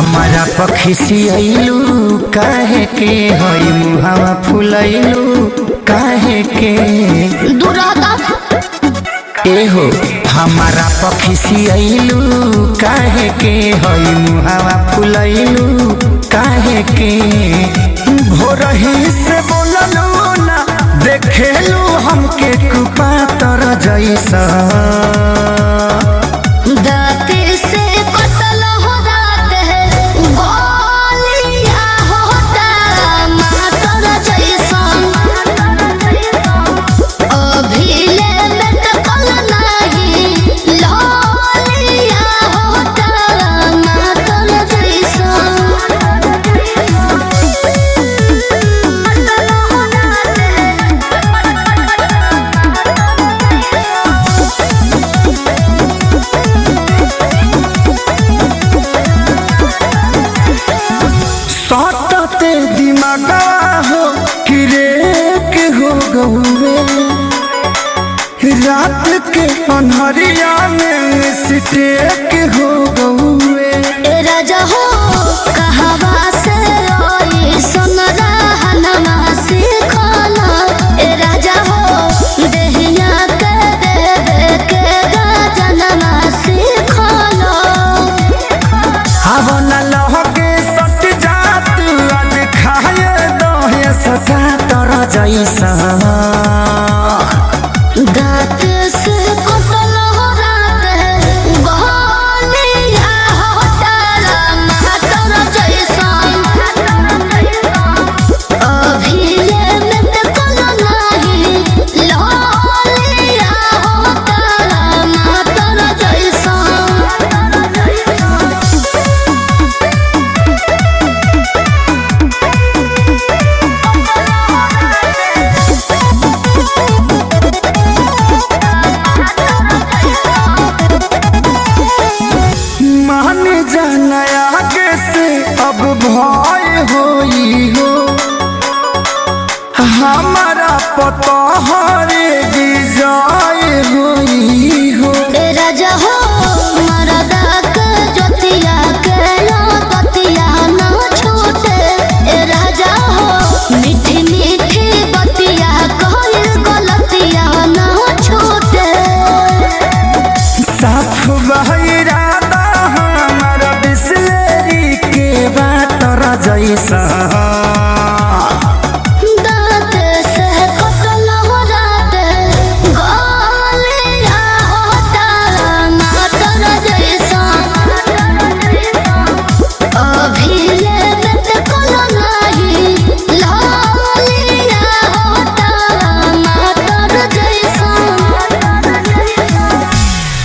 हमारा पखिसियलू काहे के हई मुहावा फुलैलू काहे के दुरादा एहो हमारा पखिसियलू काहे के हई मुहावा फुलैलू काहे के भोरही से बोललू ना देखेलू हमके कुपातर जैसा दाते से कतल हो रात है गोलिया होता मातर जैसन अभिले में टकल नहीं लोलिया होता मातर जैसन सटते दिमागा हो किरेक हो गहुए रात के अन्हरिया में सिटेक हो गहुए ए राजा हो कहवा से आई सुन रहनमा सीखला ए राजा हो देहिया के दे के गजनमा सीखला अब न लहके सट जात आज खाए दहे सजा तर जैसा दांत से कतल हो रात है गोलिया होता मातर जैसन अभिले में टकल नहीं लोलिया होता मातर जैसन मान जाना आगे से अब भय होई हो हमारा पता हरे विजय होई हो ए राजा हो मरदा के जोतिया के लतिया न छूटे ए राजा हो मीठी मीठी बतिया कहल गलतिया न छूटे साफ बहिरादा हमारा बिसलेरी के बातर जैसा